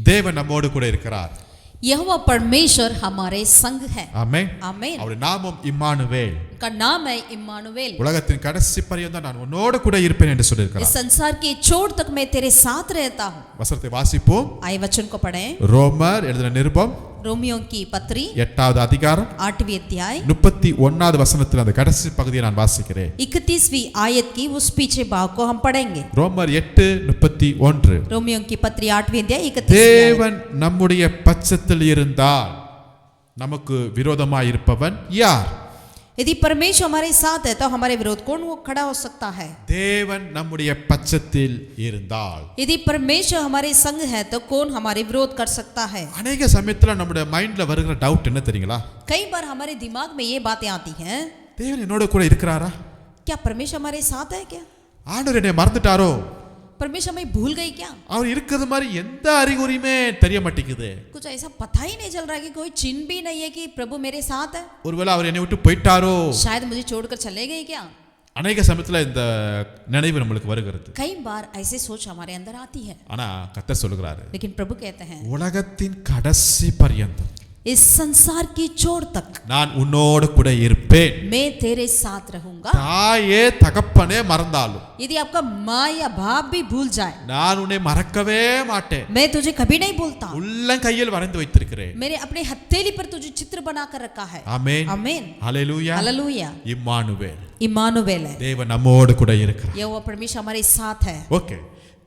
தேவன் நம்மோடு கூட இருக்கிறார். यहोवा परमेश्वर हमारे संग है. ஆமென். आमीन. அவருடைய நாமம் இம்மானுவேல். का नाम है इम्मानुवेल. உலகத்தின் கடைசி பரியந்தம் நான் உன்னோடு கூட இருப்பேன் என்று சொல்லியிருக்கிறார். इस संसार की छोर तक मैं तेरे साथ रहता हूँ. வசனத்தை வாசிப்போம். आइए वचन को पढ़ें. ரோமர் எழுதின நிருபம் रोमियो की पत्री 8வது அதிகாரம் 8वीं अध्याय 31வது வசனத்தில் அந்த கடைசி பகுதியை நான் வாசிக்கிறேன். 31वीं आयत की उस पीछे भाग को हम पढ़ेंगे. ரோமர் 8:31. रोमियो की पत्री 8वीं अध्याय 31 தேவன் நம்முடைய பட்சத்தில் இருந்தால் நமக்கு விரோதமாய் இருப்பவன் யார்? यदि परमेश्वर हमारे साथ है तो हमारे विरोध कौन वो खड़ा हो सकता है? தேவன் நம்முடைய பட்சத்தில் இருந்தால் यदि परमेश्वर हमारे संग है तो कौन हमारे विरोध कर सकता है? अनेक சமயத்துல நம்முடைய மைண்ட்ல வருகிற டவுட் என்ன தெரியுங்களா? कई बार हमारे दिमाग में ये बातें आती हैं, தேவன் என்னோட கூட இருக்கிறாரா? क्या परमेश्वर हमारे साथ है क्या? ஆண்டவர் என்னை மறந்துட்டாரோ? परमेश्वर हमें भूल गई क्या? அவர் இருக்கிறது மாதிரி எந்த அறிகுறியுமே தெரிய மாட்டேங்குது. कुछ ऐसा पता ही नहीं चल रहा कि कोई चिन्ह भी नहीं है कि प्रभु मेरे साथ है. ஒருவேளை அவர் என்னை விட்டு போயிட்டாரோ? शायद मुझे छोड़कर चले गए क्या? अनेक சமயத்துல இந்த நினைவு நமக்கு வருகிறது. कई बार ऐसे सोच हमारे अंदर आती है. ஆனா கர்த்தர் சொல்கிறாரு, लेकिन प्रभु कहते हैं உலகத்தின் கடைசி பரியந்தம் इस संसार की छोर तक நான் உன்னோடு கூட இருப்பேன். मैं तेरे साथ रहूंगा. தாயே தகப்பனே மறந்தாலும் यदि आपका माँ या बाप भी भूल जाए, நான் உன்னை மறக்கவே மாட்டேன். मैं तुझे कभी नहीं भूलता. உள்ளங்கையில் வரைந்து வைத்திருக்கிறேன். मेरे अपने हथेली पर तुझे चित्र बनाकर रखा है. ஆமென். आमीन. ஹalleluya. हालेलुया. இம்மானுவேல். इम्मानुवेल है. தேவன் நம்மோடு கூட இருக்கிறார். यहोवा परमेश्वर हमारे साथ है. ஓகே.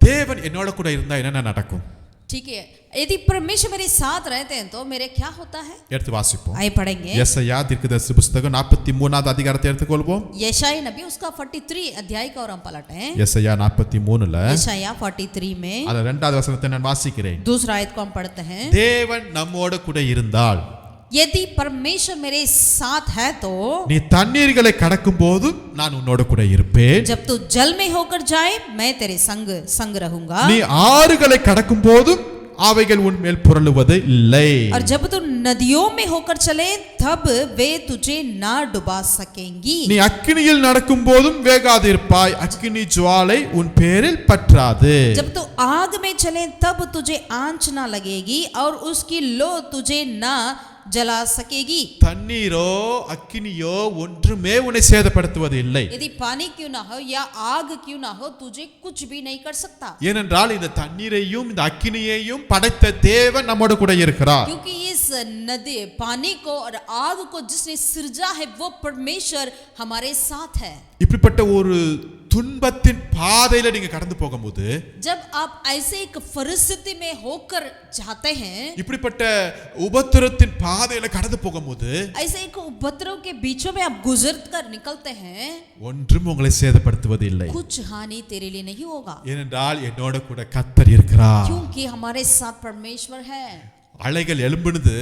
தேவன் என்னோட கூட இருந்தா என்ன நடக்கும்? ठीक है. यदि परमेश्वर मेरे साथ रहते हैं तो मेरे क्या होता है? எடுத்து வாசிப்போம். आइए पढ़ेंगे. யெசையா தீர்க்கதரிசி புத்தகம் 43வது அதிகாரத்தை எடுத்துக்கொள்வோம். यशायाह नबी उसका 43 अध्याय का और हम पलटें. யெசையா 43ல यशायाह 43 में அதுல 2வது வசனத்தை நான் வாசிக்கிறேன். दूसरा आयत को हम पढ़ते हैं. தேவன் நம்மோடு கூட இருந்தால் यदि परमेश्वर मेरे साथ है तो நீ தண்ணீர்களை கடக்கும் போது நான் உன்னோடு கூட இருப்பேன். जब तू जल में होकर जाए मैं तेरे संग रहूंगा. நீ ஆறுகளை கடக்கும் போது அவைகள் உன் மேல் புரளுவது இல்லை. और जब तू नदियों में होकर चले तब वे तुझे ना डुबा सकेंगी. நீ அக்கினியில் நடக்கும் போதும் வேகாதிருப்பாய், அக்கினி ஜுவாலை உன் பேரில் பற்றாது. जब तू आग में चले तब तुझे आंच ना लगेगी और उसकी लो तुझे ना जला सकेगी. தண்ணீரோ அக்கினியோ ஒன்றுமே உன்னை சேதப்படுத்துவது இல்லை. यदि पानी क्यों ना हो या आग क्यों ना हो तुझे कुछ भी नहीं कर सकता. ஏனென்றால் இந்த தண்ணீரையும் இந்த அக்கினியையும் படைத்த தேவன் நம்மோடு கூட இருக்கிறார். क्योंकि इस नदी पानी को और आग को जिसने सृजा है वो परमेश्वर हमारे साथ है. இப்படிப்பட்ட ஒரு துன்பத்தின் பாதையில நீங்க கடந்து போகும்போது, जब आप ऐसे एक परिस्थिति में होकर जाते हैं, இப்படிப்பட்ட உபத்திரத்தின் பாதையில கடந்து போகும்போது, ऐसे एक उपद्रव के बीचों में आप गुजर कर निकलते हैं, ஒன்றும் உங்களை சேதப்படுத்துவது இல்லை. कुछ हानि तेरे लिए नहीं होगा. ஏனென்றால் என்னோட கூட கர்த்தர் இருக்கிறார். क्योंकि हमारे साथ परमेश्वर है. அலைகள் எழும்பினது,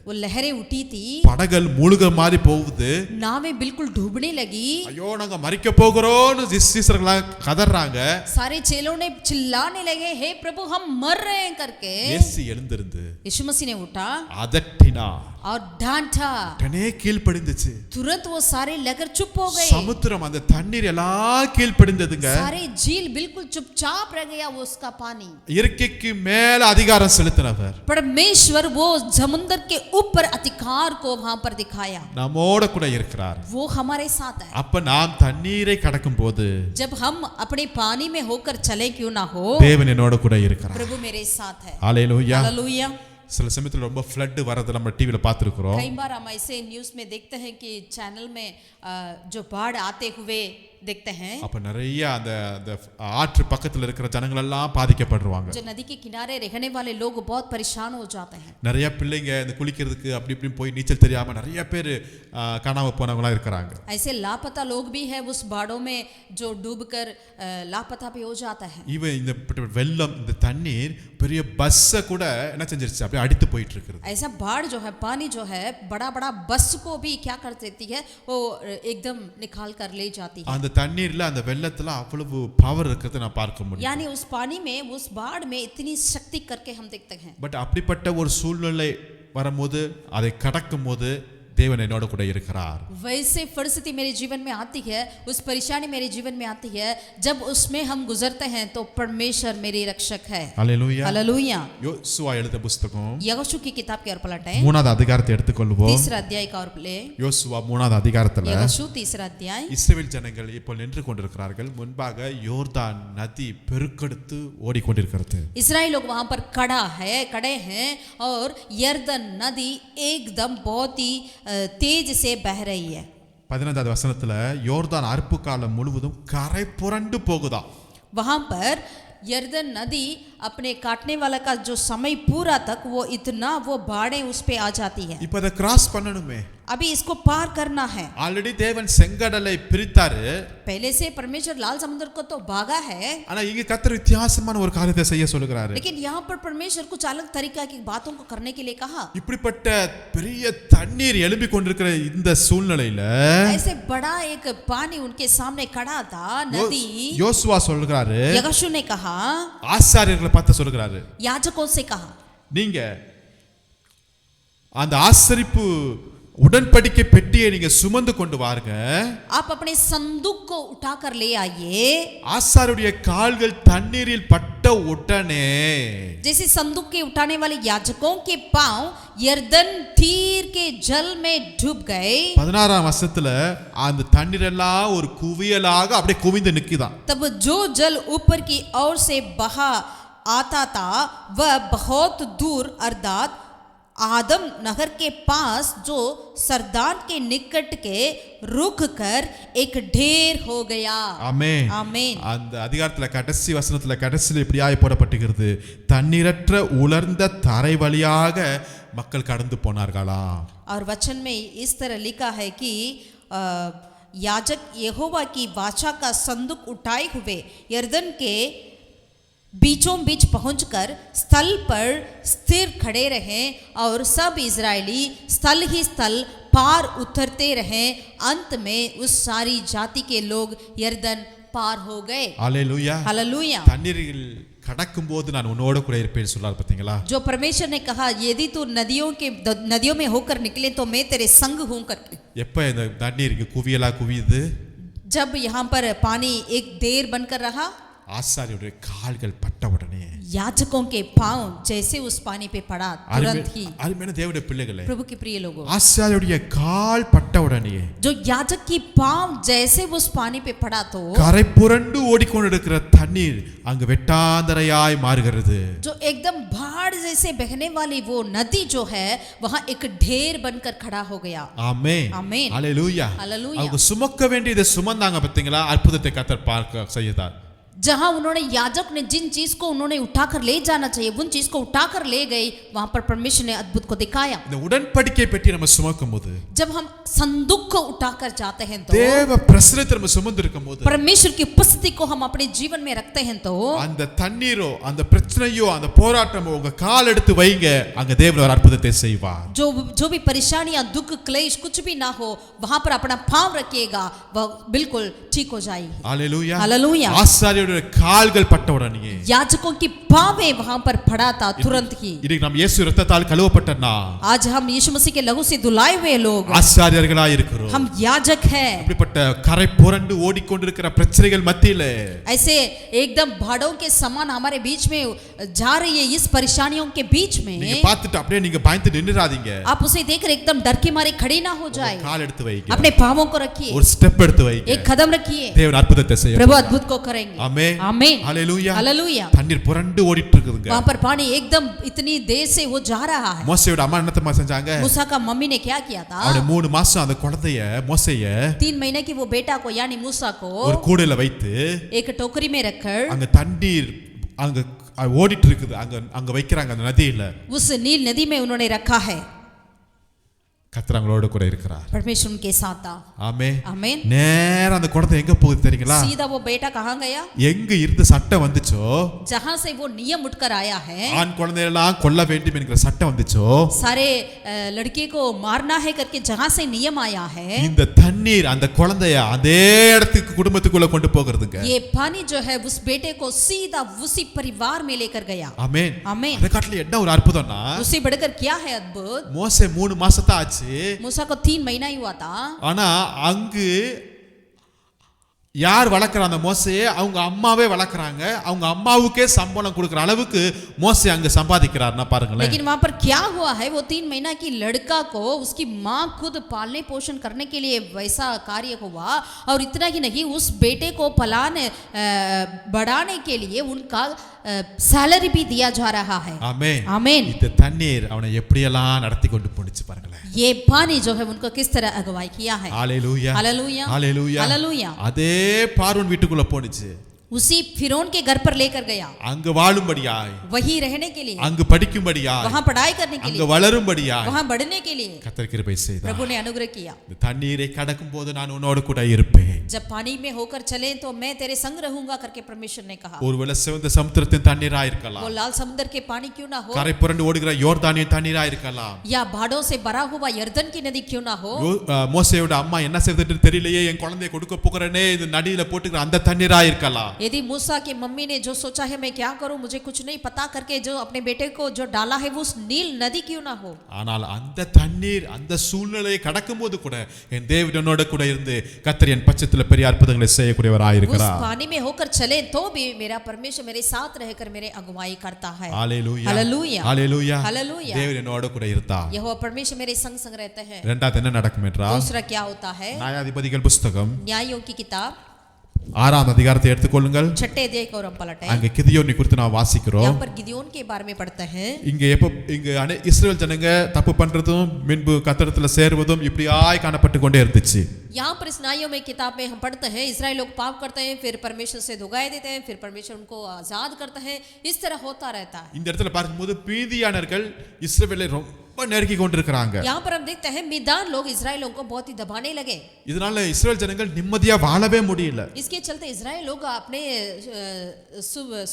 वो लहरें उठी थी, படகள் மூழ்க மாதிரி போகுது. नावें बिल्कुल डूबने लगी. ஐயோ நாங்க மரிக்க போகிறோம்னு சீசர்களாம் கதறாங்க. सारे चेलों ने चिल्लाने लगे, हे प्रभु हम मर रहे हैं करके. இயேசு எழுந்திருந்து यीशु मसीह ने उठा அதட்டினார். और डांटा. உடனே கீழ்ப்படிந்துச்சு. तुरंत वो सारे लहर चुप हो गए. சமுத்திரம் அந்த தண்ணீர் எல்லாம் கீழ்ப்படிந்ததுங்க. सारे झील बिल्कुल चुपचाप रह गया वो उसका पानी. இயற்கைக்கு மேல அதிகாரம் செலுத்தினவர் परमेश्वर वो समुद्र के ऊपर अधिकार को वहां पर दिखाया. நம்மோட கூட இருக்கிறார். वो हमारे साथ है. அப்ப நாம் தண்ணீரை கடக்கும் போது जब हम अपने पानी में होकर चले क्यों ना हो, தேவன் என்னோட கூட இருக்கிறார். प्रभु मेरे साथ है. ஹalleluya. हालेलुया. சில சமயத்துல ரொம்ப ஃப்ளட் வரது நம்ம டிவில பார்த்திருக்கிறோம். कई बार हम ऐसे न्यूज़ में देखते हैं कि चैनल में जो बाढ़ आते हुए देखते हैं, அப்ப நிறைய அந்த ஆற்று பக்கத்துல இருக்கிற ஜனங்கள் எல்லாம் பாதிக்கப்படுவாங்க. जो नदी के किनारे रहने वाले लोग बहुत परेशान हो जाते हैं. நிறைய பிள்ளைங்க இந்த குளிக்கிறதுக்கு அப்படி இப்படி போய் நீச்சல் தெரியாம நிறைய பேர் காணாம போனவங்களா இருக்காங்க. ऐसे लापता लोग भी हैं उस बाढ़ों में जो डूबकर लापता भी हो जाता है. இவன் இந்த வெள்ளம் இந்த தண்ணீர் பெரிய பஸ்ஸை கூட என்ன செஞ்சிருச்சு அப்படியே அடித்து போயிட்டு இருக்குது. ऐसा बाढ़ जो है, पानी जो है बड़ा बड़ा बस को भी क्या कर देती है, वो एकदम निकाल कर ले जाती है. அந்த தண்ணீர்ல அந்த வெள்ளத்துல அவ்வளவு பவர் இருக்கிறத நான் பார்க்க முடியும். यानी उस पानी में उस बाढ़ में इतनी शक्ति करके हम देखते हैं. பட் அப்படிப்பட்ட ஒரு சூழ்நிலை வரும்போது அதை கடக்கும் போது தேவன் என்னோட கூட இருக்கிறார். वैसे परिस्थिति मेरे जीवन में आती है, उस परेशानी मेरे जीवन में आती है, जब उसमें हम गुजरते हैं तो परमेश्वर मेरे रक्षक है. அல்லேலூயா. हालेलुया. யோசுவா எழுதின புத்தகம் यहोशू की किताब की ओर पलटें. 3வது அதிகாரத்தை எடுத்துக்கொள்வோம். तीसरा अध्याय का ओर ले. யோசுவா 3வது அதிகாரத்துல यहोशू तीसरा अध्याय. இஸ்ரவேல் ஜனங்கள் இப்போ நின்று கொண்டிருக்கிறார்கள். முன்பாக யோர்தான் நதி பெருக்கெடுத்து ஓடிக்கொண்டிருக்கிறது. इस्राएल लोग वहां पर खड़े हैं और यरदन नदी एकदम बहुत ही तेज से बह रही है. 15வது வசனத்துல யோர்தான் அறுப்பு காலம் முழுவதும் கரை புரண்டு போகுதா. वहां पर यरदन नदी अपने काटने वाला का जो समय पूरा तक वो इतना वो बाढ़ें उस पे आ जाती है. இப்போ அதை கிராஸ் பண்ணணுமே. अभी इसको पार करना है. ஆல்ரெடி தேவன் செங்கடலை பிரித்தாரு. पहले से परमेश्वर लाल समुद्र को तो भागा है. ஆனா இங்க கர்த்தர் வித்தியாசமான ஒரு காரியத்தை செய்ய சொல்லுகிறாரு. लेकिन यहाँ पर परमेश्वर कुछ अलग तरीका की बातों को करने के लिए कहा. இப்படிப்பட்ட பெரிய தண்ணீர் எழும்பி கொண்டிருக்கிற இந்த சூழ்நிலையில ऐसे बड़ा एक पानी उनके सामने खड़ा था नदी. யோசுவா சொல்றாரு, यहोशू ने कहा, ஆசாரியர்களை பார்த்து சொல்றாரு, याजकों से कहा, நீங்க அந்த ஆசரிப்பு உடன்படிக்கை பெட்டியை நீங்க சுமந்து கொண்டு வாருங்க. आप अपने संदूक को उठाकर ले आइए. ஆசாரியருடைய கால்கள் தண்ணீரில் பட்ட உடனே जैसे संदूक के उठाने वाले याजकों के पांव यरदन तीर के जल में डूब गए. 16ஆம் வசனத்துல அந்த தண்ணீர் எல்லாம் ஒரு குவியலாக அப்படியே குவிந்து நிக்குதாம். तब जो जल ऊपर की ओर से बहा आता था वह बहुत दूर अर्थात आदम नगर के पास जो सरदान के निकट के रुक कर एक ढेर हो गया. ஆமென். ஆமென். அந்த அதிகாரத்துல கடைசி வசனத்துல கடைசியில் இப்படியாய் போடப்பட்டிருக்கிறது, தண்ணீரற்ற உலர்ந்த தரை வழியாக மக்கள் கடந்து போனார்களா. और वचन में इस तरह लिखा है कि याजक यहोवा की वाचा का संदूक उठाए हुए यरदन के बीचों बीच पहुंचकर स्थल पर स्थिर खड़े रहे और सब इजरायली स्थल ही स्थल पार उतरते रहे. अंत में उस सारी जाति के लोग यरदन पार हो गए. அல்லேலூயா. हालेलुया. தண்ணீரில் கடக்கும் போது நான் உன்னோட கூட இருப்பேன்னு சொல்றாரு பாத்தீங்களா. जो परमेश्वर ने कहा यदि तू नदियों में होकर निकले तो मैं तेरे संग हूं करके. எப்ப இந்த தண்ணீருக்கு குவியலா குவியுது, जब यहाँ पर पानी एक देर बनकर रहा, ஆசாரியருடைய கால்கள் பட்ட உடனே, याजकों के पांव जैसे उस पानी पे पड़ा तुरंत ही. அருமையான தேவனுடைய பிள்ளைகளே, प्रभु के प्रिय लोगों, ஆசாரியருடைய கால் பட்ட உடனே जो याजक की पांव जैसे उस पानी पे पड़ा तो கரை புரண்டு ஓடிக்கொண்டிருக்கிற தண்ணீர் அங்கு வெட்டாந்தரையாய் மாறுகிறது. जो एकदम बाढ़ जैसे बहने वाली वो नदी जो है वहां एक ढेर बनकर खड़ा हो गया. ஆமென். ஆமென். அல்லேலூயா. हालेलुया. அவங்க சுமக்க வேண்டியதை சுமந்தாங்க பாத்தீங்களா. அற்புதத்தை கர்த்தர் பார்க்க செய்தார். जहां उन्होंने याजक ने जिन चीज को उन्होंने उठाकर ले जाना चाहिए उन चीज को उठाकर ले गए, वहां पर परमेश्वर ने अद्भुत को दिखाया. இந்த உடன்படிக்கை பெட்டி நம்ம சுமக்கும்போது, जब हम संदूक को उठाकर जाते हैं तो தேவ பிரசன்னத்தை நம்ம சுமந்திருக்கும்போது, परमेश्वर की उपस्थिति को हम अपने जीवन में रखते हैं तो அந்த தண்ணீரோ அந்த பிரச்சனையோ அந்த போராட்டமோ உங்க கால் எடுத்து வைங்க, அங்க தேவன் ஒரு அற்புதத்தை செய்வார். जो भी परेशानियां दुख क्लेश कुछ भी ना हो वहां पर अपना पांव रखिएगा, वह बिल्कुल ठीक हो जाएगी. அல்லேலூயா. हालेलुया. ஆசாரியருடைய கால்கள் பட்ட உடனே याजकों की पांवें वहां पर पड़ा था तुरंत ही. இன்னைக்கு நாம் இயேசு இரத்தத்தால் கழுவப்பட்டனா, आज हम यीशु मसीह के लहू से धुलाए हुए लोग ஆசாரியர்களாய் இருக்கிறோம். हम याजक हैं. இப்படிப்பட்ட கரை புரண்டு ஓடிக்கொண்டிருக்கிற பிரச்சனைகள் மத்தியிலே ऐसे एकदम भाड़ों के समान हमारे बीच में जा रही है इस परेशानियों के बीच में நீங்க பார்த்துட்டு அப்படியே நீங்க பயந்து நின்னுறாதீங்க. आप उसे देखकर एकदम डर के मारे खड़े ना हो जाए. கால் எடுத்து வைங்க, अपने पांवों को रखिए, ஒரு ஸ்டெப் எடுத்து வைங்க, एक कदम रखिए, தேவன் அற்புதத்தை செய்வார். प्रभु अद्भुत को करेंगे. ஆமென். आमीन. ஹalleluya. हालेलुया. தண்ணீர் புரண்டு ஓடிட்டு இருக்குதுங்க. वहां पर पानी एकदम इतनी देर से वो जा रहा है. மோசேயோட அம்மா என்னத்தமா செஞ்சாங்க, मूसा का मम्मी ने क्या किया था, அவருடைய 3 மாசம் அந்த குழந்தைய மோசேய 3 महीने की वो बेटा को यानी मूसा को ஒரு கூடையில வைத்து एक टोकरी में रखकर அங்க தண்ணீர் அங்க ஓடிட்டு இருக்குது, அங்க வைக்கிறாங்க அந்த நதியில. उस नील नदी में उन्होंने रखा है. கர்த்தர் அவங்களோட கூட இருக்கிறார். परमेश्वर उनके साथ था. ஆமென். आमीन. நேரா அந்த குழந்தை எங்க போகுது தெரியுங்களா, सीधा वो बेटा कहाँ गया, எங்க இருந்து சட்டம் வந்துச்சோ, जहां से वो नियम उठकर आया है, ஆண் குழந்தையெல்லாம் கொல்ல வேண்டும் என்கிற சட்டம் வந்துச்சோ, सारे लड़के को मारना है करके जहां से नियम आया है, இந்த தண்ணீர் அந்த குழந்தைய அதே இடத்துக்கு குடும்பத்துக்குள்ள கொண்டு போகிறதுங்க. ये पानी जो है उस बेटे को सीधा उसी परिवार में लेकर गया. ஆமென். आमीन. அதை காட்டில என்ன ஒரு அற்புதம்னா, उससे बढ़कर क्या है अद्भुत, மோசே 3 மாசத்தா ஆச்சு ஆச்சு. मूसा को 3 महीना ही हुआ था, ஆனா அங்கு யார் வளர்க்குற அந்த மோசையை அவங்க அம்மாவே வளர்க்குறாங்க. அவங்க அம்மாவுக்கே சம்பளம் கொடுக்குற அளவுக்கு மோசே அங்க சம்பாதிக்கிறார்னா பாருங்களேன். लेकिन वहां पर क्या हुआ है, वो 3 महीना की लड़का को उसकी माँ खुद पालने पोषण करने के लिए वैसा कार्य हुआ, और इतना ही नहीं उस बेटे को पलाने बढ़ाने के लिए उनका सैलरी भी दिया जा रहा है. ஆமென். आमीन. இந்த தண்ணீர் அவனை எப்படியெல்லாம் நடத்தி கொண்டு போனுச்சு பாருங்களேன். ये पानी जो है उनको किस तरह अगुवाई किया है. ஹalleluya, हालेलुया, ஹalleluya, हालेलुया. அதே பார்வோன் வீட்டுக்குள்ள போனுச்சு. उसी फिरौन के घर पर लेकर गया, அங்கு வாழும்படியாய், वही रहने के लिए, அங்கு படிக்கும்படியாய், वहां पढ़ाई करने के அங்கு लिए, வளரும்படியாய் वहां बढ़ने के लिए கர்த்தர் கிருபை செய்தார். प्रभु ने अनुग्रह किया. இந்த தண்ணீரை கடக்கும் போது நான் உன்னோடு கூட இருப்பேன். जब पानी में होकर चले तो मैं तेरे संग रहूंगा करके परमेश्वर ने कहा. ஒருவேளை சிவந்த சமுத்திரத்தின் தண்ணீரா இருக்கலாம், वो लाल समुद्र के पानी क्यों ना हो, கரை புரண்டு ஓடுகிற யோர்தானின் தண்ணீரா இருக்கலாம். या बाढ़ों से भरा हुआ यर्दन की नदी क्यों ना हो. மோசேயோட அம்மா என்ன செய்துட்டு தெரியலையே, என் குழந்தையை கொடுக்க போகிறேனே, இது நடியில போட்டுக்கிற அந்த தண்ணீரா இருக்கலாம். यदि मूसा की मम्मी ने जो सोचा है मैं क्या करूं, मुझे कुछ नहीं पता करके जो अपने बेटे को जो डाला है वो उस नील नदी क्यों ना हो. ஆனால் அந்த தண்ணீர் அந்த சூழ்நிலையை கடக்கும்போது கூட என் தேவனோட கூட இருந்து கர்த்தர் என் பட்சத்தில் பெரிய அற்புதங்களை செய்யக்கூடியவராய் उस இருக்கிறார். पानी में होकर चले तो भी मेरा परमेश्वर मेरे साथ रहकर मेरे अगुवाई करता है. ஹalleluya, हालेलुया, ஹalleluya, हालेलुया. தேவன் என்னோட கூட இருந்தார். यहोवा परमेश्वर मेरे संग संग रहते हैं. இரண்டாவது என்ன நடக்கும் என்றால், दूसरा क्या होता है, நியாயாதிபதிகள் புஸ்தகம் न्यायों की किताब 6ஆம் அதிகாரத்தை எடுத்துக்கொள்ளுங்கள். 6 अध्याय को हम पलटे. அங்க கிதியோனை குறித்து நாம் வாசிக்கிறோம். यहाँ पर गिदोन के बारे में पढ़ते हैं. இங்க இஸ்ரவேல் ஜனங்க தப்பு பண்றதும் பின்பு கர்த்தரிடத்துல சேருவதும் இப்படியாய் காணப்பட்டு கொண்டே இருந்துச்சு. यहाँ पर इस न्यायों में किताब में हम पढ़ते हैं, इजराइल लोग पाप करते हैं, फिर परमेश्वर से धुगाई देते हैं, फिर परमेश्वर उनको आजाद करता है. इस तरह होता रहता है. இந்த இடத்துல பார்க்கும்போது மீதியானர்கள் இஸ்ரவேலை ரொம்ப நெருக்கி கொண்டிருக்கிறாங்க. यहाँ पर हम देखते हैं मिदान लोग इजराइलों को बहुत ही दबाने लगे. இதனால இஸ்ரவேல் ஜனங்கள் நிம்மதியா வாழவே முடியல. इसके चलते इजराइल लोग अपने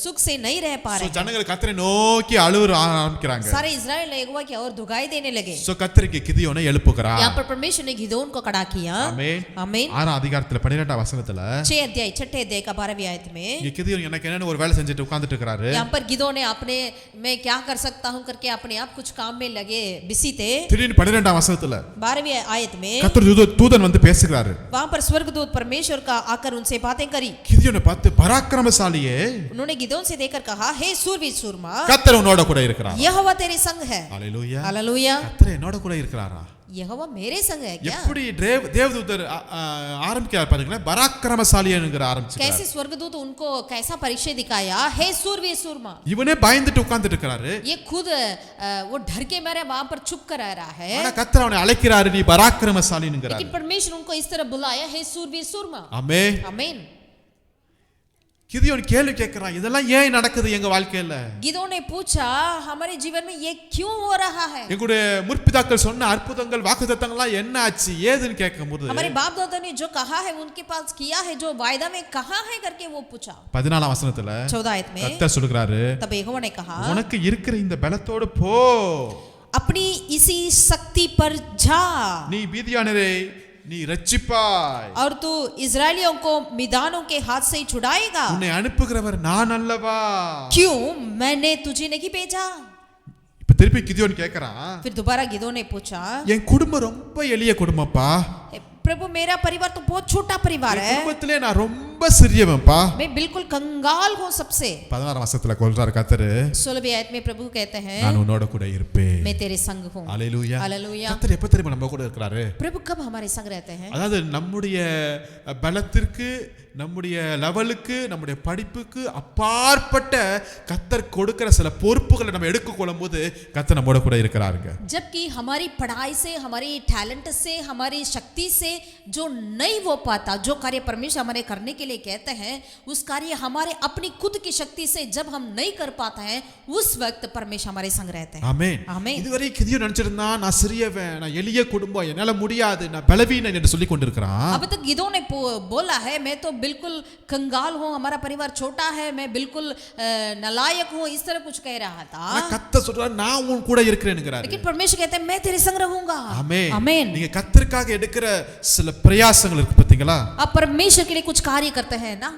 सुख से नहीं रह पा रहे. ஜனங்கள் கர்த்தரை நோக்கி அழுவ ஆரம்பிக்கிறாங்க. सारे इजराइल यहोवा की ओर धुगाई देने लगे. சோ கர்த்தருக்கு கிதியோனை எழுப்புகிறார். यहाँ पर परमेश्वर ने गिदोन को खड़ा किया. ஆமென், आमीन. 6ஆம் அதிகாரத்துல 12ஆம் வசனத்துல 6 अध्याय 6 अध्याय का 12वीं आयत में இங்க கிதியோன் எனக்கு என்னன்னு ஒரு வேலை செஞ்சுட்டு உட்கார்ந்துட்டு இருக்காரு. यहाँ पर गिदोन ने अपने मैं क्या कर सकता हूं करके अपने आप कुछ काम में लगे बिजी थे. திடீர்னு 12ஆம் வசனத்துல 12वीं आयत में கர்த்தர் தூதன் வந்து பேசுகிறாரு. वहां पर स्वर्गदूत परमेश्वर का आकर उनसे बातें करी. கிதியோனை பார்த்து பராக்கிரமசாலியே, उन्होंने गिदोन से देखकर कहा, हे सूरवीर सूरमा, கர்த்தர் உன்னோட கூட இருக்கிறார். यहोवा तेरे संग है. ஹalleluya, हालेलुया. கர்த்தர் என்னோட கூட இருக்கிறாரா? यहोवा मेरे संग है क्या. எப்படி தேவதூதர் ஆரம்பிக்கிறார் பாருங்களேன், பராக்கிரமசாலி என்கிற ஆரம்பிச்சார். कैसे स्वर्गदूत उनको कैसा परिचय दिखाया, हे सूरवीर सूरमा. இவனே பயந்துட்டு உட்கார்ந்துட்டு இருக்காரு. ये खुद वो डर के मारे वहां पर चुप कर रहा है. ஆனா கர்த்தர் அவனை அழைக்கிறாரு, நீ பராக்கிரமசாலிங்கிறார். लेकिन परमेश्वर उनको इस तरह बुलाया, हे सूरवीर सूरमा. ஆமென். आमीन. கிதியோன் கேள்வி கேட்கிறான், இதெல்லாம் ஏன் நடக்குது எங்க வாழ்க்கையில? गिदोन ने पूछा, हमारे जीवन में ये क्यों हो रहा है. எங்களுடைய முற்பிதாக்கள் சொன்ன அற்புதங்கள் வாக்குத்தத்தங்கள்லாம் என்ன ஆச்சு ஏதுன்னு கேட்கும்போது, हमारे बाप दादा ने जो कहा है उनके पास किया है, जो वायदा में कहा है करके वो पूछा. 14ஆம் வசனத்துல 14 आयत में கர்த்தர் சொல்றாரு, तब यहोवा ने कहा, உனக்கு இருக்கிற இந்த பலத்தோடு போ, अपनी इसी शक्ति पर जा, நீ மீதியானரை நீ ரட்சிப்பாய், और तू इजरायलियों को मिदानों के हाथ से छुड़ाएगा. உன்னை அனுப்புகிறவர் நான் அல்லவா? क्यों मैंने तुझे नहीं भेजा. இப்ப திருப்பி கிதியோன் கேக்குறான், फिर दोबारा गिदोन ने पूछा, என் குடும்பம் ரொம்ப எளிய குடும்பம்ப்பா, प्रभु मेरा परिवार तो बहुत छोटा परिवार है, குடும்பத்திலே நான் ரொம்ப சிறியவன்ப்பா. मैं बिल्कुल कंगाल हूँ सबसे. 16ஆம் வசனத்துல சொல்றாரு கர்த்தர், 16वीं आयत में प्रभु कहते हैं, நான் உன்னோட கூட இருப்பேன். मैं तेरे संग हूँ. ஹalleluya. हालेलुया. கர்த்தர் எப்ப தெரியுமா நம்ம கூட இருக்கிறாரு? प्रभु कब हमारे संग रहते हैं. அதாவது நம்முடைய பலத்திற்கு, நம்முடைய லெவலுக்கு, நம்முடைய படிப்புக்கு அப்பாற்பட்ட கர்த்தர் கொடுக்கிற சில பொறுப்புகளை நம்ம எடுத்துக்கொள்ளும் போது கர்த்தர் நம்மோட கூட இருக்கிறாருங்க. जबकि हमारी पढ़ाई से, हमारी टैलेंट से, हमारी शक्ति से जो नहीं हो पाता, जो कार्य परमेश्वर हमारे करने के लिए कहते हैं, उस कार्य हमारे अपनी खुद की शक्ति से जब हम नहीं कर पाते हैं, उस वक्त परमेश्वर हमारे संग रहते हैं. ஆமென். ஆமென். இதுவரை கிதியோன் நினைச்சிருந்தா நான் சிறியவன், நான் எளிய குடும்பம், என்னால முடியாது, நான் பலவீனன் என்று சொல்லி கொண்டிருக்கிறான். अब तक गिदोन ने बोला है, मैं तो बिल्कुल कंगाल हूँ, हमारा परिवार छोटा है, मैं बिल्कुल नालायक हूँ, इस तरह कुछ कह रहा था. கர்த்தர் சொல்றார், நான் உன் கூட இருக்கிறேன்ங்கறாரு. लेकिन परमेश्वर कहते हैं, मैं तेरे संग रहूंगा. ஆமென். आमीन. நீங்க கர்த்தருக்காக எடுக்கிற சில பிரயாசங்கள் இருக்கு பாத்தீங்களா? आप परमेश्वर के लिए कुछ कार्य करते हैं ना.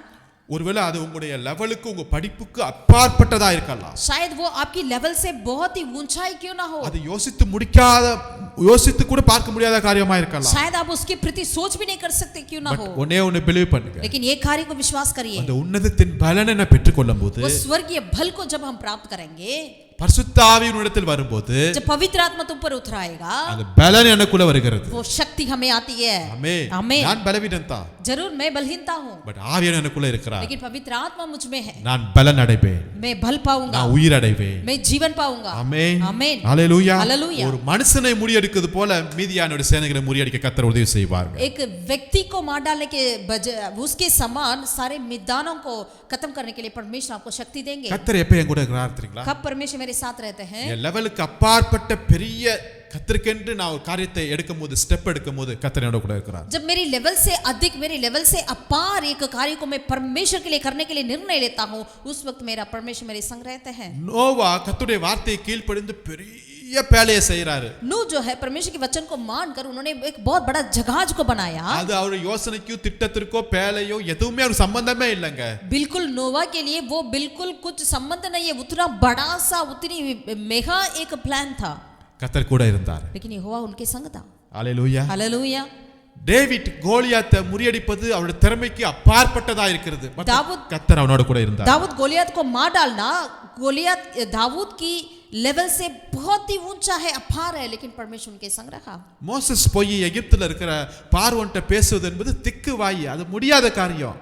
ஒருவேளை அது உங்களுடைய லெவலுக்கு உங்க படிப்புக்கு அப்பாற்பட்டதா இருக்கலாம். शायद वो आपकी लेवल से बहुत ही ऊंचाई क्यों ना हो, அது யோசித்து கூட பார்க்க முடியாத காரியமா இருக்கலாம். शायद आप उसके प्रति सोच भी नहीं कर सकते क्यों ना हो, ஒண்ணே பிலீவ் பண்ணுங்க. लेकिन ये कार्य को विश्वास करिए, அந்த உன்னதத்தின் பலனை பெற்றுக்கொள்ளும்போது, वो स्वर्गीय फल को जब हम प्राप्त करेंगे, பரிசுத்த ஆவியினிடத்தில் வரும்போது, जब पवित्र आत्मा तुम पर उतर आएगा, அந்த பலன் எனக்குள்ள வருகிறது. वो शक्ति हमें आती है. ஆமென். आमेन. நான் பலவீனன் தான், जरूर मैं बलहीनता हूँ, பட் ஆவியானவர் எனக்குள்ள இருக்கிறார். लेकिन पवित्र आत्मा मुझ में है, நான் பலன் அடைவேன், मैं बल पाऊंगा, நான் உயிர் அடைவேன், मैं जीवन पाऊंगा. ஆமென். आमेन. ஹalleluya. हालेलुया. ஒரு மனுஷனை முறியடிக்கிறது போல மீதியானோட சேனைகளை முறியடிக்க கர்த்தர் உதவி செய்வார்கள். एक व्यक्ति को मार डालने के उसके समान सारे मैदानों को खत्म करने के लिए परमेश्वर आपको शक्ति देंगे. கர்த்தர் எப்ப என் கூட இருக்கிறார் தெரியுங்களா? कब परमेश्वर मेरे साथ रहते हैं, என் லெவலுக்கு அப்பாற்பட்ட பெரிய கர்த்தருக்கென்று நான் ஒரு காரியத்தை எடுக்கும்போது, ஸ்டெப் எடுக்கும்போது கர்த்தர் என்னோட கூட இருக்கிறார். जब मेरी लेवल से अधिक, मेरे लेवल से अपार एक कार्य को मैं परमेश्वर के लिए करने के लिए निर्णय लेता हूँ, उस वक्त मेरा परमेश्वर मेरे संग रहते हैं. நோவா கர்த்தருடைய வார்த்தையை கீழ்ப்படிந்து பெரிய பேழையை செய்றாரு. नू जो है परमेश्वर के वचन को मानकर उन्होंने एक बहुत बड़ा जहाज को बनाया. அது அவருடைய யோசனைக்கோ திட்டத்திற்கோ பேழையோ எதுவுமே ஒரு சம்பந்தமே இல்லைங்க. बिल्कुल नोवा के लिए वो बिल्कुल कुछ संबंध नहीं है, उतना बड़ा सा, उतनी मेगा एक प्लान था, கர்த்தர் கூட இருந்தார். लेकिन यहोवा उनके संग था. ஹalleluya. हालेलुया. டேவிட் கோலியாத்தை முறியடிப்பது அவருடைய திறமைக்கு அப்பாற்பட்டதா இருக்கிறது. கர்த்தர் அவனோட கூட இருந்தார். दाऊद गोलियत को मार डालना, गोलियत दाऊद की लेवल से बहुत ही ऊंचा है, अपार है, लेकिन परमेश्वर उनके संग रहा. மோசஸ் போய் எகிப்துல இருக்கிற பார்வோன்ட்ட பேசுவது என்பது திக்கு வாயி, அது முடியாத காரியம்.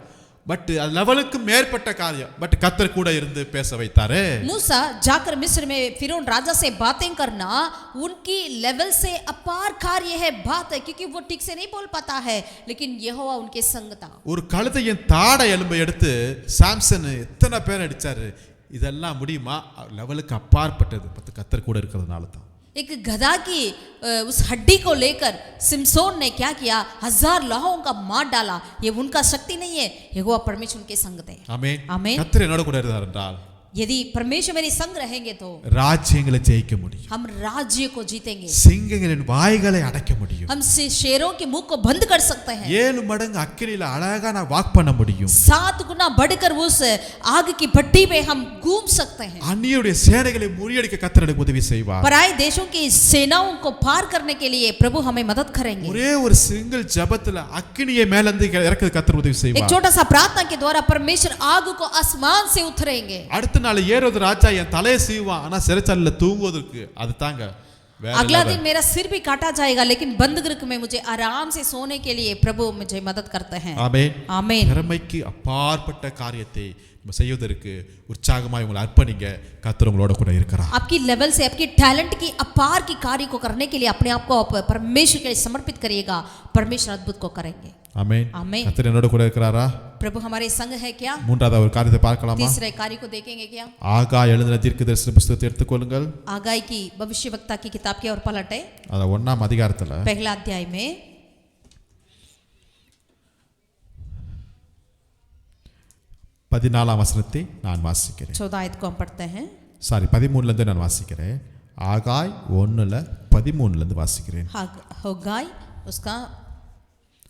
பட் அது லெவலுக்கு மேற்பட்ட காரியம். பட் கர்த்தர் கூட இருந்து பேச வைத்தாரே. मूसा जाकर मिस्र में फिरौन राजा से बातें करना उनकी लेवल से अपार कार्य है, बात है, क्योंकि वो ठीक से नहीं बोल पाता है, लेकिन यहोवा उनके संग था. ஒரு கழுதையின் தாடை எலும்பை எடுத்து சாம்சன் எத்தனை பேர் அடிச்சாரு. இதெல்லாம் முடியுமா? லெவலுக்கு அப்பாற்பட்டது. பத்து கர்த்தர் கூட இருக்கிறதுனால தான். एक गधा की उस हड्डी को लेकर सिमसोन ने क्या किया, 1000 लाहों का मार डाला. ये उनका शक्ति नहीं है, यहोवा परमेश्वर उनके संग थे. ஆமென். ஆமென். கர்த்தர் என்னோட கூட இருந்தார் என்றால் यदि परमेश्वर मेरे संग रहेंगे तो ராஜ்யங்களை ஜெயிக்க முடியும். हम राज्य को जीतेंगे, சிங்கங்களின் வாய்களை அடைக்க முடியும். हम शेरों के मुंह को बंद कर सकते हैं, 7 மடங்கு அக்கினியில அழகா நான் வாக் பண்ண முடியும். 7 गुना बढ़कर उस आग की भट्टी पे हम घूम सकते हैं. அந்நியருடைய சேனைகளை முறியடிக்க கர்த்தர் எனக்கு உதவி செய்வார். पराए देशों की सेनाओं को पार करने के लिए प्रभु हमें मदद करेंगे. ஒரே ஒரு சிங்கிள் ஜெபத்துல அக்கினியை மேல இருந்து இறக்க கர்த்தர் உதவி एक செய்வார். छोटा सा प्रार्थना के द्वारा परमेश्वर आग को आसमान से उतरेंगे. அடுத்த நாள் ஏரோது ராஜா என் தலையை சீவான், ஆனா சிறைச்சாலையில தூங்குவதற்கு அது தாங்க. अगला दिन मेरा सिर भी काटा जाएगा, लेकिन बंदगृह में मुझे आराम से सोने के लिए प्रभु मुझे मदद करते हैं. ஆமென். ஆமென். திறமைக்கு அப்பாற்பட்ட காரியத்தை செய்வதற்கு உற்சாகமாய் உங்களை அர்ப்பணிங்க. கர்த்தர் உங்களோட கூட இருக்கிறார். आपकी लेवल से, आपकी टैलेंट की अपार की कार्य को करने के लिए अपने आप को परमेश्वर के लिए समर्पित करिएगा, परमेश्वर अद्भुत को करेंगे. ஆமென். ஆமென். கர்த்தர் என்னோட கூட இருக்கிறாரா? प्रभु हमारे संग है क्या? மூன்றாவது ஒரு காரியத்தை பார்க்கலாமா? तीसरे कार्य को देखेंगे क्या? ஆகாய் எழுதின தீர்க்கதரிசன புத்தகத்தை எடுத்துக்கொள்ளுங்கள். आगाई की भविष्यवक्ता की किताब की ओर पलटे, அத 1ஆம் அதிகாரத்துல पहला अध्याय में 14ஆம் வசனத்தை நான் வாசிக்கிறேன். 14 आयत को हम पढ़ते हैं. 13ல இருந்து நான் வாசிக்கிறேன். ஆகாய் 1:13 இருந்து வாசிக்கிறேன். होगाई उसका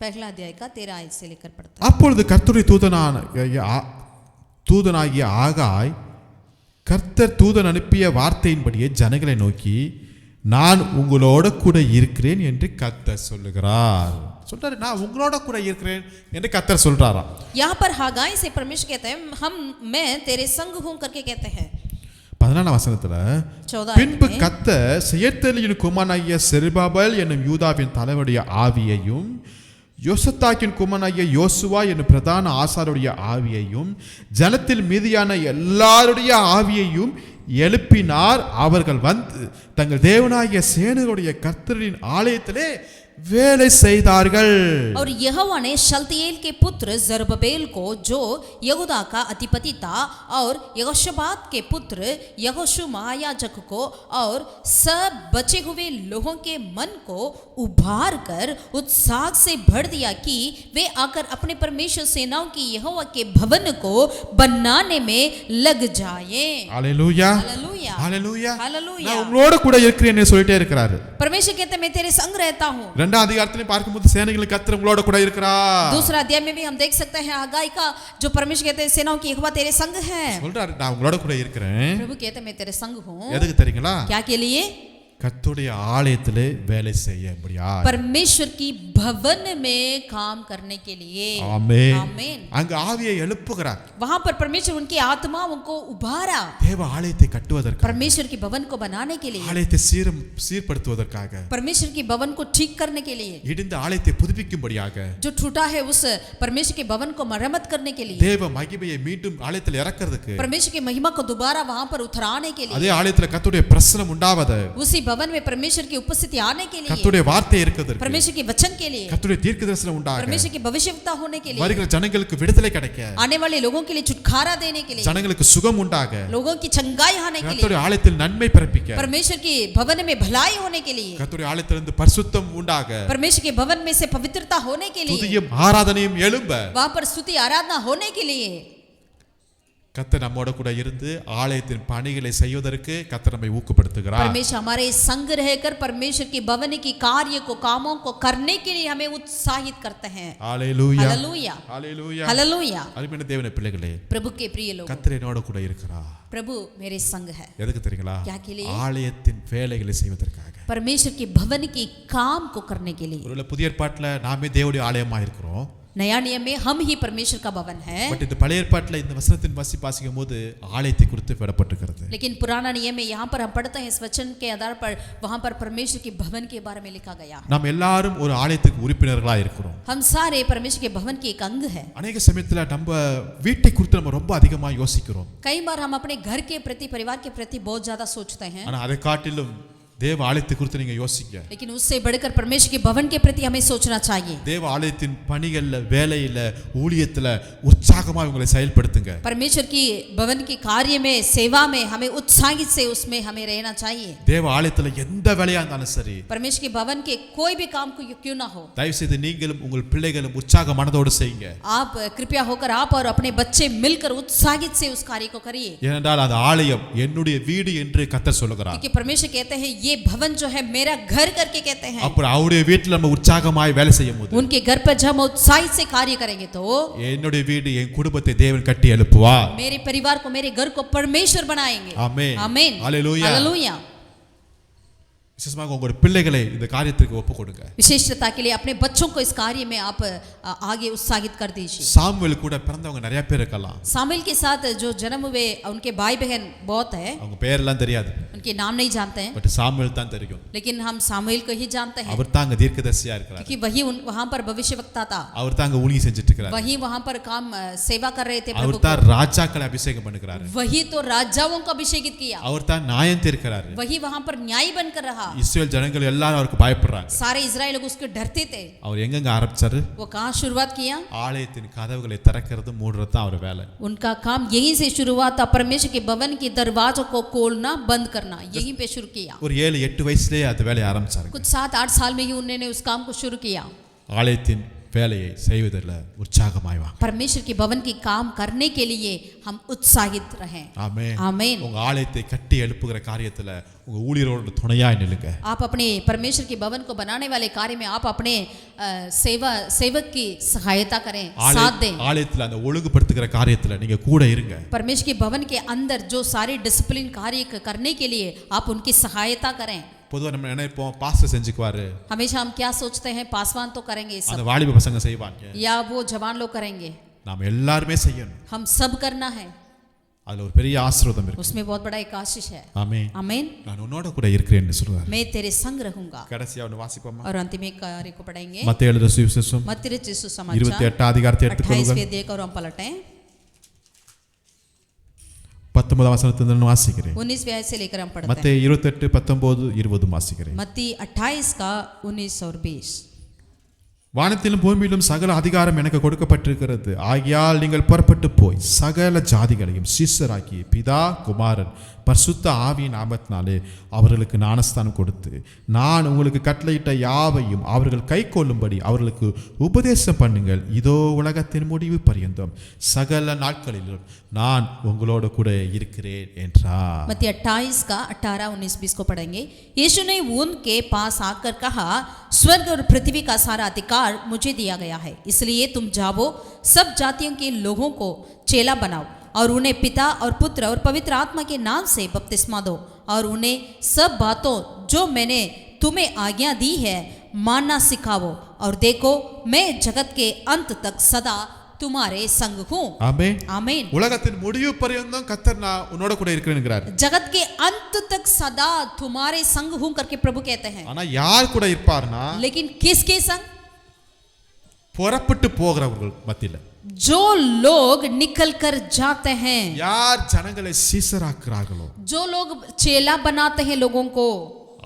पहला अध्याय का 13 आयत से लेकर पढ़ते हैं. அப்பொழுது கர்த்தருடைய தூதனாகிய ஆகாய் கர்த்தர் தூதன் அனுப்பிய வார்த்தையின்படியே ஜனங்களை நோக்கி, நான் உங்களோட கூட இருக்கிறேன் என்று கர்த்தர் சொல்லுகிறார். சொல்றாரு, நான் உங்களோட கூட இருக்கிறேன் என்று கர்த்தர் சொல்றாராம். यहाँ पर हागाई से परमेश्वर कहते हैं, मैं तेरे संग हूं करके कहते हैं. 14ஆம் வசனத்துல, பின்பு கர்த்தர் செயல்தலியின் குமாரனாகிய செருபாபேல் என்னும் யூதாவின் தலைவருடைய ஆவியையும் யோசத்தாக்கின் குமாரனாகிய யோசுவா என்னும் பிரதான ஆசாருடைய ஆவியையும் ஜனத்தில் மீதியான எல்லாருடைய ஆவியையும் எழுப்பினார். அவர்கள் வந்து தங்கள் தேவனாகிய சேனைகளுடைய கர்த்தரின் ஆலயத்திலே வேலை செய்தார்கள். और यहोवा ने शलतियेल के पुत्र जरुब्बाबेल को, जो यहूदा का अधिपति था, और यहोशापात के पुत्र यहोशू महायाजक को और सब बचे हुए लोगों के मन को उभार कर उत्साह से भर दिया कि वे आकर अपने परमेश्वर सेनाओं की यहोवा के भवन को बनाने में लग जाएं. Hallelujah, hallelujah, hallelujah, hallelujah. நான் உங்களோட கூட இருக்கிறேன்னு சொல்லிட்டே இருக்கிறாரு. परमेश्वर कहते मैं तेरे संग रहता हूं. ரெண்டாம் அதிகாரத்திலே பார்க்கும்போது சேனைகளின் கர்த்தர் உங்களோட கூட இருக்கிறார். दूसरा अध्याय में भी हम देख सकते हैं हगाई का जो परमेश्वर कहते हैं सेनाओं की यहोवा तेरे संग है. சொல்றாரு நான் உங்களோட கூட இருக்கிறேன். प्रभु कहते हैं मैं तेरे संग हूँ. எதுக்கு தெரியுங்களா? क्या के लिए? கர்த்தருடைய ஆலயத்திலே வேலை செய்யும்படியா. परमेश्वर की भवन में काम करने के लिए. ஆமென். आमीन. அங்க ஆவியை எழுப்புகிறார். वहां पर परमेश्वर उनकी आत्मा उनको उभारा. தேவ ஆலயத்தை கட்டுவதற்காக. परमेश्वर की भवन को बनाने के लिए. ஆலயத்தை சீர்படுத்துவதற்காக. परमेश्वर की भवन को ठीक करने के लिए. இடிந்த ஆலயத்தை புதுப்பிக்கும்படியாக. जो टूटा है उस परमेश्वर के भवन को मरम्मत करने के लिए. தேவ மகிமையை மீண்டும் ஆலயத்தில் இறக்கிறதுக்கு. परमेश्वर की महिमा को दोबारा वहां पर उतराने के लिए. அதே ஆலயத்தில் கர்த்தருடைய பிரசன்னம் உண்டாவது. उसी भवन में परमेश्वर की उपस्थिति आने के लिए. கர்த்தருடைய வார்த்தை இருக்கிறதுக்கு. परमेश्वर के वचन के लिए. கர்த்தருடைய தீர்க்கதரிசனம் உண்டாக. परमेश्वर की भविष्यवक्ता होने के लिए. வருகிற ஜனங்களுக்கு விடுதலை கிடைக்க. आने वाले लोगों के लिए छुटकारा देने के लिए. ஜனங்களுக்கு சுகம் உண்டாக. लोगों की चंगाई आने के लिए. கர்த்தருடைய ஆலயத்தில் நன்மை பிறப்பிக்க. परमेश्वर की भवन में भलाई होने के लिए. கர்த்தருடைய ஆலயத்திலிருந்து பரிசுத்தம் உண்டாக. परमेश्वर के भवन में से पवित्रता होने के लिए. துதியும் ஆராதனையும் எழும்ப. वहां पर स्तुति आराधना होने के लिए. கர்த்தர் நம்மோட கூட இருந்து ஆலயத்தின் பணிகளை செய்வதற்கு கர்த்தர் நம்மை ஊக்கப்படுத்துகிறார். परमेश्वर हमारे संग रहकर परमेश्वर की भवन की कार्य को कामों को करने के लिए हमें उत्साहित करते हैं. Hallelujah hallelujah hallelujah hallelujah. அருமையான தேவனுடைய பிள்ளைகளே, प्रभु के प्रिय लोग, கர்த்தர் என்னோட கூட இருக்கிறார். प्रभु मेरे संग है. எதுக்கு தெரியுங்களா? क्या के लिए? ஆலயத்தின் வேலைகளை செய்வதற்காக. परमेश्वर की भवन की काम को करने के लिए. ஒருவேளை புதிய ஏற்பாட்டுல நாமே தேவனுடைய ஆலயமா இருக்கிறோம். नया नियम में हम ही परमेश्वर का भवन है. பட் இந்த பழைய ஏற்பாட்டுல இந்த வசனத்தின் வாசிக்கும் போது ஆலயத்தை குறித்து விடப்பட்டிருக்கிறது. लेकिन पुराना नियम में यहाँ पर हम पढ़ते हैं इस वचन के आधार पर वहाँ पर परमेश्वर के भवन के बारे में लिखा गया. நாம் எல்லாரும் ஒரு ஆலயத்துக்கு உறுப்பினர்களா இருக்கிறோம். हम सारे परमेश्वर के भवन के एक अंग है. अनेक சமயத்துல நம்ம வீட்டை குறித்து நம்ம ரொம்ப அதிகமா யோசிக்கிறோம். कई बार हम अपने घर के प्रति, परिवार के प्रति बहुत ज्यादा सोचते हैं. ஆனா அதை காட்டிலும் தேவ ஆலயத்தை குறித்து நீங்க யோசிங்க. लेकिन उससे बढ़कर परमेश्वर के भवन के प्रति हमें सोचना चाहिए. தேவ ஆலயத்தின் பணிகள்ல, வேலையில, ஊழியத்துல உற்சாகமா உங்களை செயல்படுத்துங்க. परमेश्वर की भवन की कार्य में, सेवा में हमें उत्साहित से उसमें हमें रहना चाहिए. தேவ ஆலயத்துல எந்த வேலையா இருந்தாலும் சரி, परमेश्वर के भवन के कोई भी काम को क्यों ना हो, தயவு செய்து நீங்களும் உங்கள் பிள்ளைகளும் உற்சாக மனதோடு செய்யுங்க. आप कृपया होकर आप और अपने बच्चे मिलकर उत्साहित से उस कार्य को करिए. ஏனென்றால் அந்த ஆலயம் என்னுடைய வீடு என்று கர்த்தர் சொல்லுகிறார். क्योंकि परमेश्वर कहते हैं ये भवन जो है मेरा घर करके कहते हैं. அப்புறம் அவருடைய வீட்டில் நம்ம உற்சாகமாய் வேலை செய்யும்போது, उनके घर पर जब हम उत्साहित से कार्य करेंगे तो என்னுடைய வீடு என் குடும்பத்தை தேவன் கட்டி எழுப்புவார். मेरे परिवार को, मेरे घर को परमेश्वर बनाएंगे. ஆமென் आमीन. Hallelujah hallelujah. விசேஷமாக உங்களுடைய பிள்ளைகளை இந்த காரியத்திற்கு ஒப்பு கொடுங்க. विशेषता के लिए अपने बच्चों को इस कार्य में आप आगे उत्साहित कर दीजिए. சாமுவேல் கூட பிறந்தவங்க நிறைய பேர் இருக்கலாம். सामुएल के साथ जो जन्म हुए उनके भाई बहन बहुत है. அவங்க பேரெல்லாம் தெரியாது. उनके नाम नहीं जानते हैं. பட் சாமுவேல் தான் தெரியும். लेकिन हम सामुएल को ही जानते हैं. அவர் தான் அங்க தீர்க்கதரிசியா இருக்கிறார். क्योंकि वही वहां पर भविष्यवक्ता था. அவர் தான் அங்க ஊழியம் செஞ்சிட்டு இருக்கிறார். वही वहां पर काम सेवा कर रहे थे प्रभु அவர் தான் ராஜாக்களை அபிஷேகம் பண்ணுகிறார். वही तो राजाओं को अभिषेकित किया. அவர் தான் நியாயம் தீர்க்கிறார். वही वहां पर न्याय बनकर रहा. இஸ்ரவேல் ஜனங்கள் எல்லாரும் அவருக்கு பயப்படுறாங்க. सारे इजराइल लोग उसके डरते थे. அவர் எங்கங்க ஆரம்பிச்சாரு? वो कहाँ शुरुआत किया? ஆலயத்தின் கதவுகளை திறக்கிறது மூடுறது தான் அவர் வேலை. उनका काम यहीं से शुरुआत था. परमेश्वर के भवन के दरवाजों को खोलना, बंद करना, यहीं पे शुरू किया. ஒரு 7-8 வயசுலயே அந்த வேலையை ஆரம்பிச்சாரு. कुछ 7-8 साल में ही उन्होंने उस काम को शुरू किया. ஆலயத்தின் வேலையை செய்வதில் உற்சாகமாய் வாங்க. परमेश्वर के भवन की काम करने के लिए हम उत्साहित रहें. ஆமென். आमीन. உங்க ஆலயத்தை கட்டி எழுப்புகிற காரியத்துல உங்க ஊழியரோடு துணையாய் நில்லுங்க. आप अपने परमेश्वर के भवन को बनाने वाले कार्य में आप अपने सेवक की सहायता करें, साथ दें. ஆலயத்துல அந்த ஒழுங்குபடுத்துகிற காரியத்துல நீங்க கூட இருங்க. परमेश्वर के भवन के अंदर जो सारे डिसिप्लिन कार्य करने के लिए आप उनकी सहायता करें. பொதுவா நம்ம நினைப்போம் பாஸ்டர் செஞ்சுக்குவாரு, हमेशा हम क्या सोचते हैं, पासवान तो करेंगे ये அந்த सब, வாலிப பசங்க செய்வாங்க. या वो जवान लोग करेंगे. நாம எல்லாருமே செய்யணும். हम सब करना है. அதுல ஒரு பெரிய ஆசீர்வாதம் இருக்கு. उसमें बहुत बड़ा एक आशीष है. ஆமென். आमीन. நான் உன்னோட கூட இருக்கிறேன்னு சொல்றாரு. मैं तेरे संग रहूंगा. கடைசியா ஒன்னு வாசிப்போமா? और अंतिम एक कार्य को पढ़ेंगे. மத்தேயு எழுதின சுவிசேஷம் मत्ती रचित सुसमाचार 28 அதிகாரத்தை எடுத்துக்கொள்ளுங்க. 28वें अध्याय को हम पलटें. 19 வசனத்திலிருந்து வாசிக்கிறேன். 19वें आयत से लेकर हम पढ़ते हैं. மத்தேயு 28 19 20 வாசிக்கிறேன். मत्ती 28 का 19 और 20. வானத்திலும் பூமியிலும் சகல அதிகாரம் எனக்கு கொடுக்கப்பட்டிருக்கிறது. ஆகையால் நீங்கள் புறப்பட்டு போய் சகல ஜாதிகளையும் சீஷராக்கி பிதா குமாரன் பரிசுத்த ஆவியின் நாமத்தினாலே அவர்களுக்கு ஞானஸ்தானம் கொடுத்து நான் உங்களுக்கு கட்டளையிட்ட யாவையும் அவர்கள் கை கொள்ளும்படி அவர்களுக்கு உபதேசம் பண்ணுங்கள். இதோ உலகத்தின் முடிவு பரியந்தம் சகல நாட்களிலும் நான் உங்களோடு கூட இருக்கிறேன் என்றார். मत्ती 28 का 18, 19, 20 को पढ़ेंगे। यीशु ने उनके पास आकर कहा, स्वर्ग और पृथ्वी का सारा अधिकार मुझे दिया गया है, इसलिए तुम जाओ, सब जातियों के लोगों को चेला बनाओ और उन्हें पिता और पुत्र और पवित्र आत्मा के नाम से बपतिस्मा दो और उन्हें सब बातों जो मैंने तुम्हें आज्ञा दी है मानना सिखाओ, और देखो मैं जगत के अंत तक सदा तुम्हारे संग हूँ। ஆமென். आमीन। உலகத்தின் முடிவு பரியந்தம் கர்த்தர் நான் உன்னோட கூட இருக்கிறேன்ங்கறார். जगत के अंत तक सदा तुम्हारे संग हूँ करके प्रभु कहते हैं। ஆனா யார் கூட இருப்பார்னா, लेकिन किसके संग? புறப்பட்டு போகிறவர்கள் மத்தியில. जो लोग निकल कर जाते हैं, யார் ஜனங்களை சீஷராக்குறார்களோ जो लोग चेला बनाते हैं लोगों को,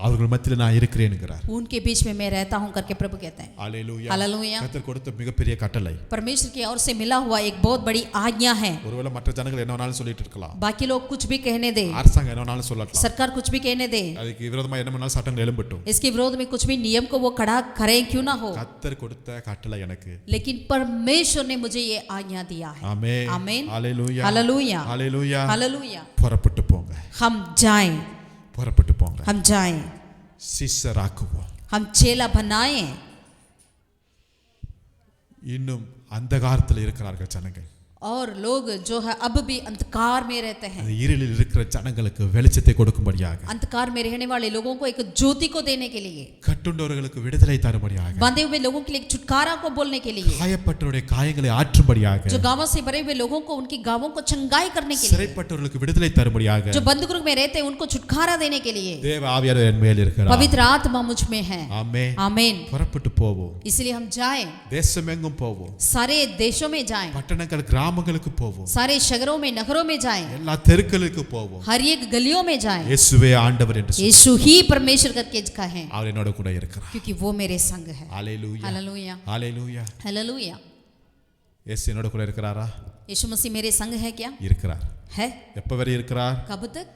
அவர்கள் மத்தியில நான் இருக்கிறேன்ங்கறார். उनके बीच में मैं रहता हूं करके प्रभु कहते हैं। ஹalleluya. हालेलुया। கர்த்தர் கொடுத்த மிகப்பெரிய கட்டளை. परमेश्वर की ओर से मिला हुआ एक बहुत बड़ी आज्ञा है। ஒருவேளை மற்ற ஜனங்கள் என்ன வேணாலும் சொல்லிட்டு இருக்கலாம், बाकी लोग कुछ भी कहने दे, அரசாங்கம் என்ன வேணாலும் சொல்லலாம், सरकार कुछ भी कहने दे, அதுக்கு விரோதமா என்ன வேணாலும் சட்டங்கள் எழும்பட்டும், इसके विरोध में कुछ भी नियम को वो खड़ा करें क्यों ना हो, கர்த்தர் கொடுத்த கட்டளை எனக்கு. लेकिन परमेश्वर ने मुझे ये आज्ञा दिया है। ஆமென். आमीन। ஹalleluya. हालेलुया। ஹalleluya. हालेलुया। புறப்பட்டு போங்க, हम जाएं, புறப்பட்டு போங்க, हम जाएं, சீஷராக்குவோம். हम चेला बनाएं। இன்னும் அந்தகாரத்தில் இருக்கிறார்கள் ஜனங்கள். और लोग जो है अब भी अंधकार में रहते हैं। அந்த இருளில் இருக்கிற ஜனங்களுக்கு வெளிச்சத்தை கொடுக்கும்படியாக, अंधकार में रहने वाले लोगों को एक ज्योति को देने के लिए, கட்டுண்டவர்களுக்கு விடுதலை தரும்படியாக, बंधे हुए लोगों के लिए एक छुटकारा को बोलने के लिए, காயப்பட்டவருடைய காயங்களை ஆற்றும்படியாக, जो गांवों से भरे हुए लोगों को उनकी गांवों को चंगाई करने के लिए, சிறைப்பட்டவர்களுக்கு விடுதலை தரும்படியாக, जो बंधुगृह में रहते हैं उनको छुटकारा देने के लिए தேவ ஆவியானவர் என் மேல் இருக்கிறார். पवित्र आत्मा मुझ में है। ஆமென். आमीन। புறப்பட்டு போவோம், इसलिए हम जाएं, தேசமெங்கும் போவோம், सारे देशों में जाएं, பட்டணங்கள் கிராமங்களுக்கு போவோம், सारे शहरों में नगरों में जाएं, எல்லா தெருக்களுக்கு போவோம். हर एक गलियों में जाएं। இயேசுவே ஆண்டவர் என்று சொல்லி यीशु ही परमेश्वर करके कहें, அவர் என்னோட கூட இருக்கிறார். क्योंकि वो मेरे संग है। ஹalleluya. हालेलुया। ஹalleluya. हालेलुया। இயேசு என்னோட கூட இருக்கிறாரா? यीशु मसीह मेरे संग है क्या? இருக்கிறார். है। எப்ப வரை இருக்கிறார்? कब तक?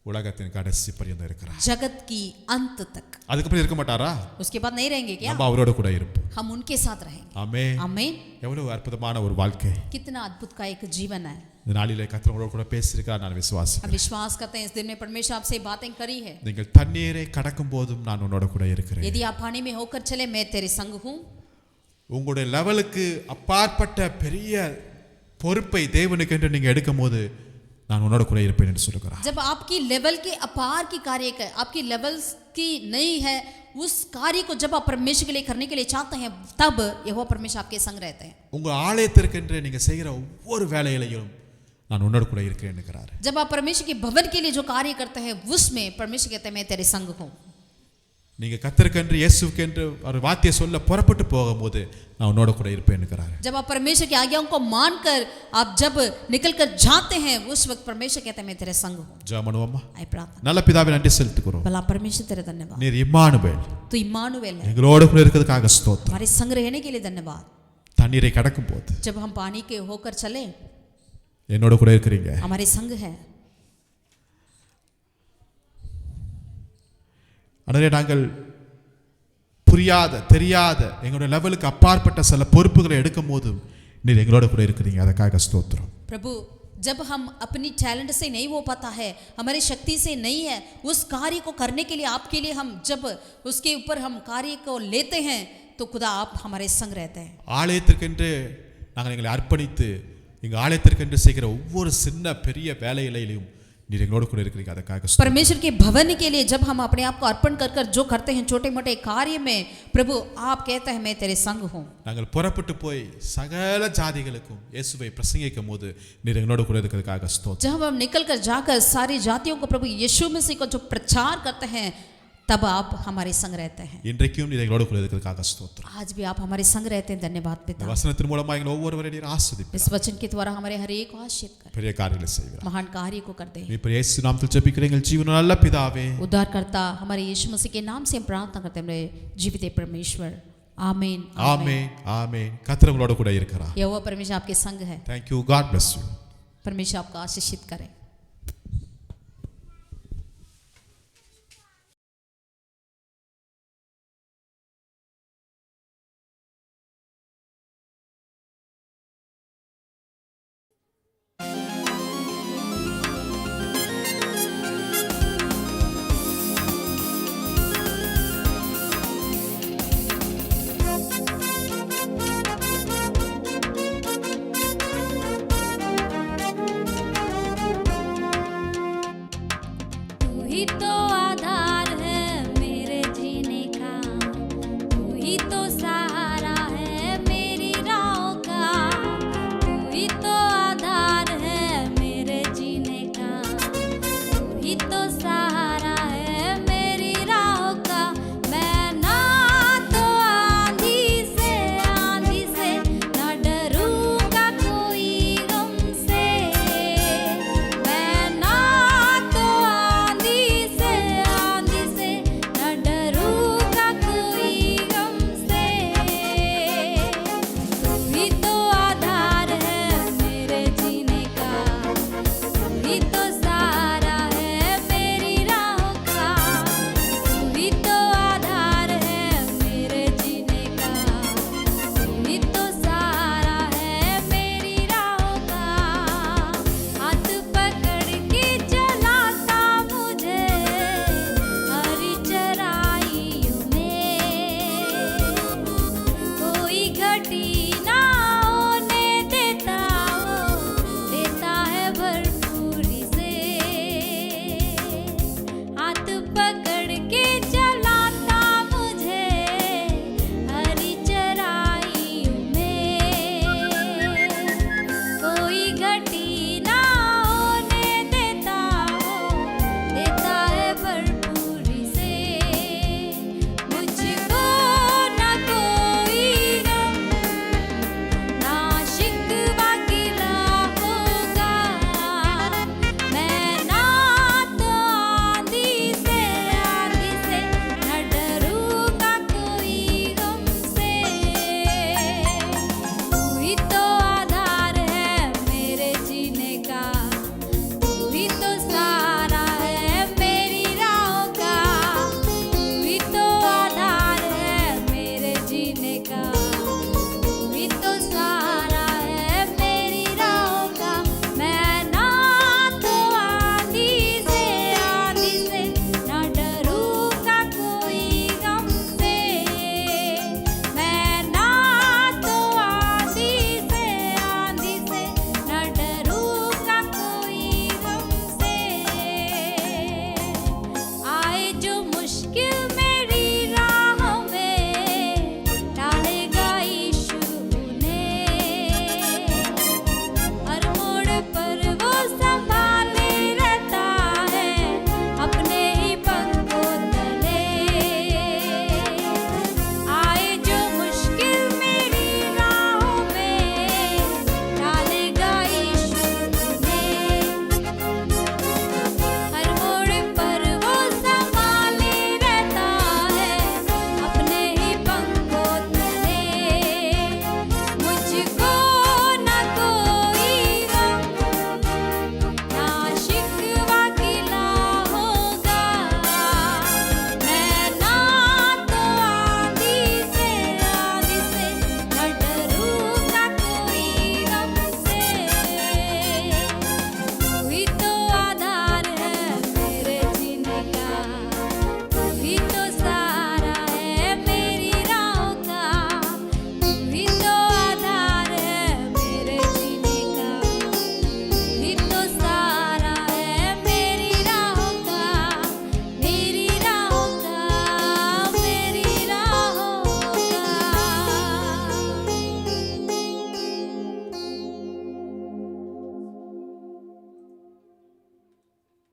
உலகத்தின் கடைசி பரியந்தம் இருக்கிறார். जगत की अंत तक। அதுக்கப்புறம் இருக்க மாட்டாரா? उसके बाद नहीं रहेंगे क्या? நம்ம அவரோட கூட இருப்போம். हम उनके साथ रहेंगे। ஆமென். आमीन। எவ்வளவு அற்புதமான ஒரு வாழ்க்கை. कितना अद्भुत का एक जीवन है। இந்த நாளிலே கர்த்தர் உங்களோட கூட பேசியிருக்கிறார், நான் हम விசுவாசிக்கிறேன். विश्वास करते हैं इस दिन में परमेश्वर आपसे बातें करी है। நீங்கள் தண்ணீரை கடக்கும் போதும் நான் உன்னோட கூட இருக்கிறேன். यदि आप पानी में होकर चले, मैं तेरे संग हूँ। உங்களுடைய லெவலுக்கு அப்பாற்பட்ட பெரிய பொறுப்பை தேவனுக்கு என்று நீங்க எடுக்கும் போது நான் உன்னோட கூட இருப்பேன் என்று சொல்லுகிறார். जब आपकी लेवल के अपार की कार्य कर, आपकी लेवल की नहीं है, उस कार्य को जब आप परमेश्वर के लिए करने के लिए चाहते हैं, तब यहोवा परमेश्वर आपके संग रहते हैं। உங்க ஆலயத்திற்கு என்று நீங்க செய்கிற ஒவ்வொரு வேலையிலையும் நான் உன்னோட கூட இருக்கிறேன் என்கிறார். जब आप परमेश्वर के भवन के लिए जो कार्य करते हैं, उसमें परमेश्वर कहते हैं मैं तेरे संग हूँ। நீங்க கர்த்தருக்கென்று இயேசுக்கென்று ஒரு வார்த்தையை சொல்ல புறப்பட்டு போகும்போது நான் உன்னோட கூட இருப்பேன் என்கிறார். जब आप परमेश्वर की आज्ञाओं को मानकर आप जब निकल कर जाते हैं, उस वक्त परमेश्वर कहते हैं मैं तेरे संग हूँ। ஜெபம் பண்ணுவோமா? आई प्रार्थना। நல்ல பிதாவே நன்றி செலுத்துகிறோம். भला परमेश्वर तेरे धन्यवाद। நீர் இம்மானுவேல், तो इम्मानुएल है, எங்களோட கூட இருக்கிறதுக்காக ஸ்தோத்திரம். हमारे संग रहने के लिए धन्यवाद। தண்ணீரை கடக்கும் போது जब हम पानी के होकर चले, என்னோட கூட இருக்கிறீங்க. हमारे संग है। அடரே நாங்கள் புரியாத தெரியாத எங்களுடைய லெவலுக்கு அப்பாற்பட்ட சில பொறுப்புகளை எடுக்கும் போது நீர் எங்களோட கூட இருக்கிறீங்க, அதற்காக ஸ்தோத்திரம். प्रभु, जब हम अपनी टैलेंट से नहीं हो पाता है, हमारी शक्ति से नहीं है, उस कार्य को करने के लिए आपके लिए हम जब उसके ऊपर हम कार्य को लेते हैं, तो खुदा आप हमारे संग रहते हैं। ஆலயத்திற்கென்று நாங்கள் எங்களை அர்ப்பணித்து எங்கள் ஆலயத்திற்கென்று செய்கிற ஒவ்வொரு சின்ன பெரிய வேலையிலையும் நீர் எங்களோட கூட இருக்கிறீங்க, அதற்காக ஸ்தோத்திரம். परमेश्वर के भवन के लिए जब हम अपने आप को अर्पण कर कर जो करते हैं छोटे मोटे कार्य में, प्रभु आप कहते हैं मैं तेरे संग हूँ। நாங்கள் புறப்பட்டு போய் சகல ஜாதிகளுக்கும் இயேசுவை பிரசங்கிக்கும் போது நீர் எங்களோட கூட இருக்கிறதுக்காக ஸ்தோத்திரம். जब हम निकल कर जाकर सारी जातियों को प्रभु यीशु मसीह को जो प्रचार करते हैं, तब आप हमारे संग रहते हैं। இன்றைக்கும் நீர் எங்களோட கூட இருக்கிறதுக்காக ஸ்தோத்திரம். आज भी आप हमारे संग रहते हैं, धन्यवाद இந்த पिता। வசனத்தின் மூலமா எங்களை ஒவ்வொருவரையும் நீர் ஆசீர்வதிப்பீர். इस वचन के द्वारा हमारे हर एक को आशीष कर, பெரிய காரியங்களை செய்வீர். महान कार्य को करते हैं। நீ இப்ப இயேசு நாமத்தில் ஜெபிக்கிறேன் எங்கள் ஜீவனுள்ள நல்ல பிதாவே. उद्धारकर्ता हमारे यीशु मसीह के नाम से हम प्रार्थना करते हैं, हमारे जीवित परमेश्वर, आमीन ஆமென் ஆமென். கர்த்தர் உங்களோட கூட இருக்கிறார். यहोवा परमेश्वर आपके संग है. Thank you. God bless you. परमेश्वर आपको आशीषित करे.